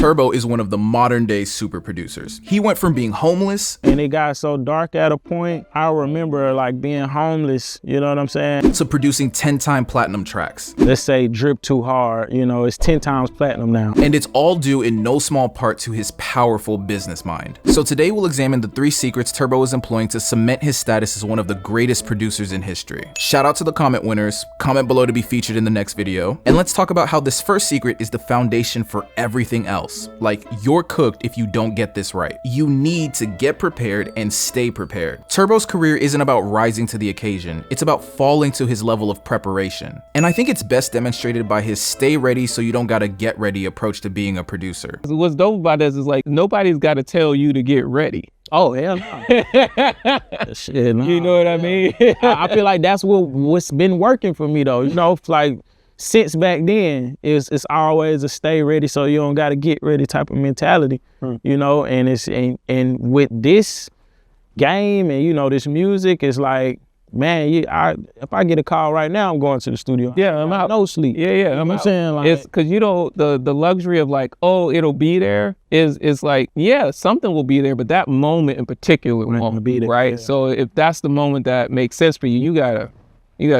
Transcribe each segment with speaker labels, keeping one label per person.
Speaker 1: Turbo is one of the modern day super producers. He went from being homeless,
Speaker 2: and it got so dark at a point, I remember like being homeless, you know what I'm saying?
Speaker 1: To producing 10-time platinum tracks.
Speaker 2: Let's say Drip Too Hard, you know, it's 10 times platinum now.
Speaker 1: And it's all due in no small part to his powerful business mind. So today we'll examine the 3 secrets Turbo is employing to cement his status as one of the greatest producers in history. Shout out to the comment winners, comment below to be featured in the next video. And let's talk about how this first secret is the foundation for everything else. Like, you're cooked if you don't get this right. You need to get prepared and stay prepared. Turbo's career isn't about rising to the occasion, it's about falling to his level of preparation. And I think it's best demonstrated by his stay ready so you don't gotta get ready approach to being a producer.
Speaker 3: What's dope about this is like, nobody's gotta tell you to get ready.
Speaker 2: Oh, hell no. Shit, no.
Speaker 3: You know what I mean?
Speaker 2: I feel like that's what's been working for me though. You know, like since back then, it's always a stay ready so you don't gotta get ready type of mentality. You know, and and with this game and you know this music, it's like, man, if I get a call right now, I'm going to the studio.
Speaker 3: Yeah, I'm out.
Speaker 2: No sleep.
Speaker 3: Yeah, I'm
Speaker 2: saying, like,
Speaker 3: it's because you know the luxury of like, oh, it'll be there is like, yeah, something will be there, but that moment in particular won't be there, right? Yeah. So if that's the moment that makes sense for you, you gotta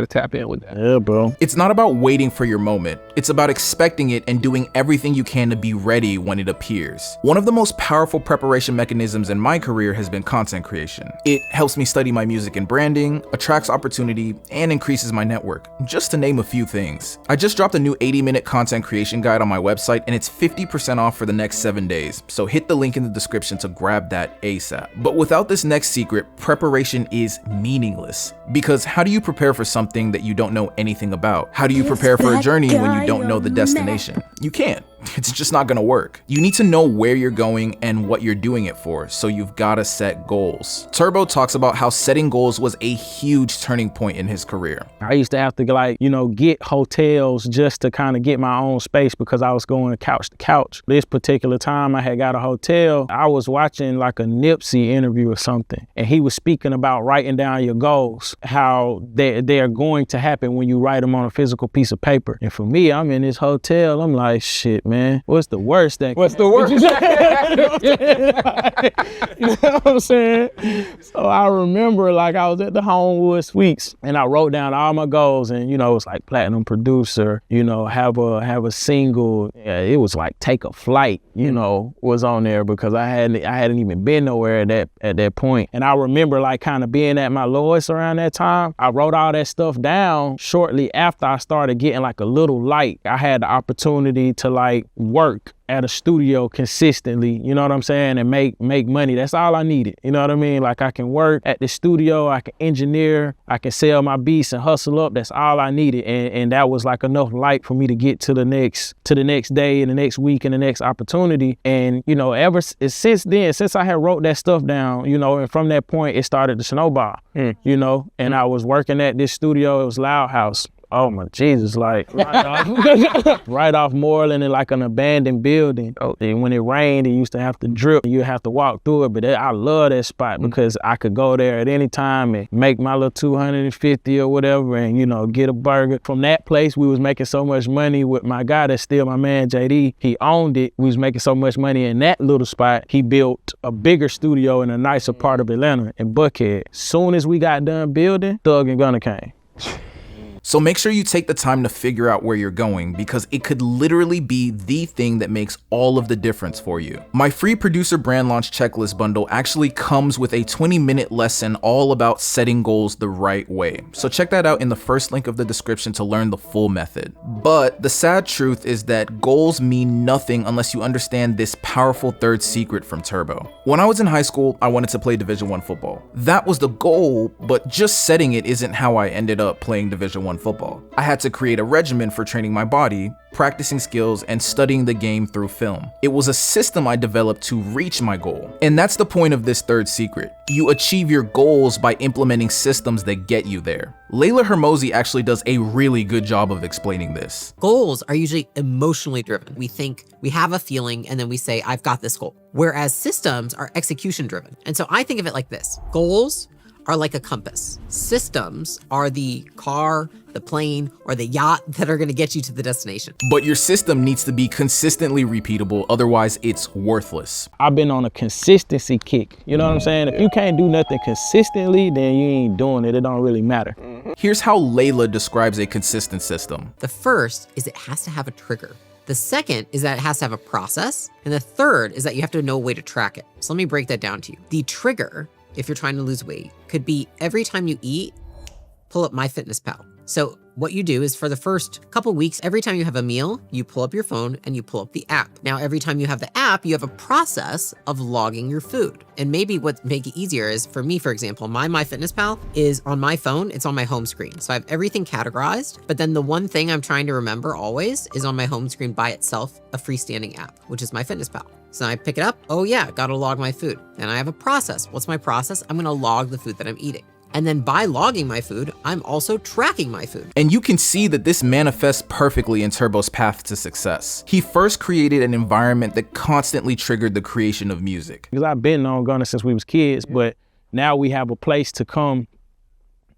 Speaker 3: tap in with that.
Speaker 2: Yeah, bro.
Speaker 1: It's not about waiting for your moment. It's about expecting it and doing everything you can to be ready when it appears. One of the most powerful preparation mechanisms in my career has been content creation. It helps me study my music and branding, attracts opportunity, and increases my network, just to name a few things. I just dropped a new 80-minute content creation guide on my website, and it's 50% off for the next 7 days. So hit the link in the description to grab that ASAP. But without this next secret, preparation is meaningless. Because how do you prepare for something that you don't know anything about? How do you prepare for a journey when you don't know the destination? You can't. It's just not gonna work. You need to know where you're going and what you're doing it for, so you've gotta set goals. Turbo talks about how setting goals was a huge turning point in his career.
Speaker 2: I used to have to, like, you know, get hotels just to kind of get my own space because I was going couch to couch. This particular time I had got a hotel, I was watching like a Nipsey interview or something, and he was speaking about writing down your goals, how they're going to happen when you write them on a physical piece of paper. And for me, I'm in this hotel, I'm like, shit, man, what's the worst that
Speaker 3: What's the worst?
Speaker 2: You know what I'm saying? So I remember, like, I was at the Homewood Suites and I wrote down all my goals, and you know, it's like platinum producer, you know, have a single. Yeah, it was like Take a Flight, you know, was on there because I hadn't even been nowhere at that point. And I remember, like, kind of being at my lowest around that time. I wrote all that stuff down shortly after I started getting like a little light. I had the opportunity to like work at a studio consistently, you know what I'm saying, and make money. That's all I needed, you know what I mean? Like, I can work at the studio, I can engineer, I can sell my beats and hustle up. That's all I needed, and that was like enough light for me to get to the next day and the next week and the next opportunity. And you know, since then, since I had wrote that stuff down, you know, and from that point it started to snowball. You know, and I was working at this studio. It was Loud House. Oh my Jesus, like right off Moreland in like an abandoned building. And when it rained, it used to have to drip. You have to walk through it, but I love that spot because I could go there at any time and make my little 250 or whatever and, you know, get a burger. From that place, we was making so much money with my guy that's still my man, JD. He owned it. We was making so much money in that little spot. He built a bigger studio in a nicer part of Atlanta in Buckhead. Soon as we got done building, Thug and Gunna came.
Speaker 1: So make sure you take the time to figure out where you're going, because it could literally be the thing that makes all of the difference for you. My free producer brand launch checklist bundle actually comes with a 20-minute lesson all about setting goals the right way. So check that out in the first link of the description to learn the full method. But the sad truth is that goals mean nothing unless you understand this powerful third secret from Turbo. When I was in high school, I wanted to play Division I football. That was the goal, but just setting it isn't how I ended up playing Division I football. I had to create a regimen for training my body, practicing skills, and studying the game through film. It was a system I developed to reach my goal. And that's the point of this third secret. You achieve your goals by implementing systems that get you there. Layla Hermosi actually does a really good job of explaining this.
Speaker 4: Goals are usually emotionally driven. We think we have a feeling and then we say, I've got this goal. Whereas systems are execution driven. And so I think of it like this. Goals are like a compass. Systems are the car the plane, or the yacht that are gonna get you to the destination.
Speaker 1: But your system needs to be consistently repeatable, otherwise it's worthless.
Speaker 2: I've been on a consistency kick. You know what I'm saying? If you can't do nothing consistently, then you ain't doing it. It don't really matter.
Speaker 1: Here's how Layla describes a consistent system.
Speaker 4: The first is it has to have a trigger. The second is that it has to have a process. And the third is that you have to know a way to track it. So let me break that down to you. The trigger, if you're trying to lose weight, could be every time you eat, pull up MyFitnessPal. So what you do is for the first couple weeks, every time you have a meal, you pull up your phone and you pull up the app. Now, every time you have the app, you have a process of logging your food. And maybe what make it easier is, for me, for example, my MyFitnessPal is on my phone, it's on my home screen. So I have everything categorized, but then the one thing I'm trying to remember always is on my home screen by itself, a freestanding app, which is MyFitnessPal. So I pick it up, oh yeah, gotta log my food. And I have a process. What's my process? I'm gonna log the food that I'm eating. And then by logging my food, I'm also tracking my food.
Speaker 1: And you can see that this manifests perfectly in Turbo's path to success. He first created an environment that constantly triggered the creation of music.
Speaker 2: Because I've been on Gunna since we was kids, but now we have a place to come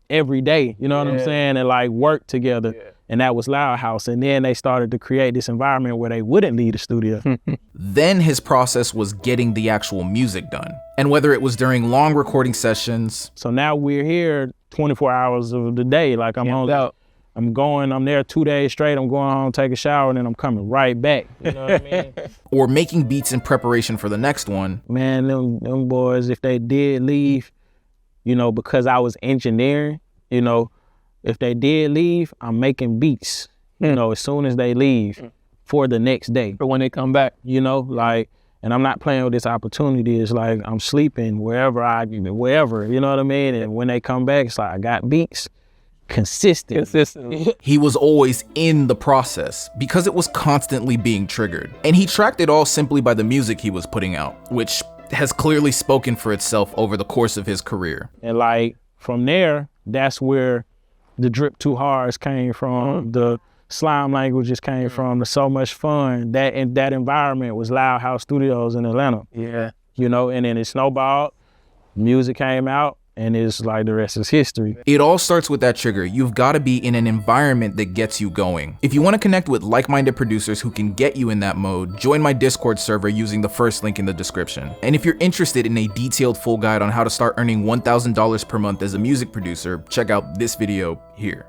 Speaker 2: every day, you know what I'm saying, and like work together. And that was Loud House. And then they started to create this environment where they wouldn't leave the studio.
Speaker 1: Then his process was getting the actual music done. And whether it was during long recording sessions.
Speaker 2: So now we're here 24 hours of the day. Like I'm I'm there 2 days straight. I'm going home, take a shower, and then I'm coming right back. You know what I mean?
Speaker 1: Or making beats in preparation for the next one.
Speaker 2: Man, them boys, if they did leave, you know, because I was engineering, you know, if they did leave, I'm making beats, you know, as soon as they leave for the next day.
Speaker 3: For when they come back.
Speaker 2: You know, like, and I'm not playing with this opportunity. It's like I'm sleeping wherever, you know what I mean? And when they come back, it's like I got beats consistently.
Speaker 1: He was always in the process because it was constantly being triggered. And he tracked it all simply by the music he was putting out, which has clearly spoken for itself over the course of his career.
Speaker 2: And like from there, that's where the Drip Too Hards came from, the Slime Languages came from, the So Much Fun. That environment was Loud House Studios in Atlanta.
Speaker 3: Yeah.
Speaker 2: You know, and then it snowballed, music came out, and it's like the rest is history.
Speaker 1: It all starts with that trigger. You've got to be in an environment that gets you going. If you want to connect with like-minded producers who can get you in that mode, join my Discord server using the first link in the description. And if you're interested in a detailed full guide on how to start earning $1,000 per month as a music producer, check out this video here.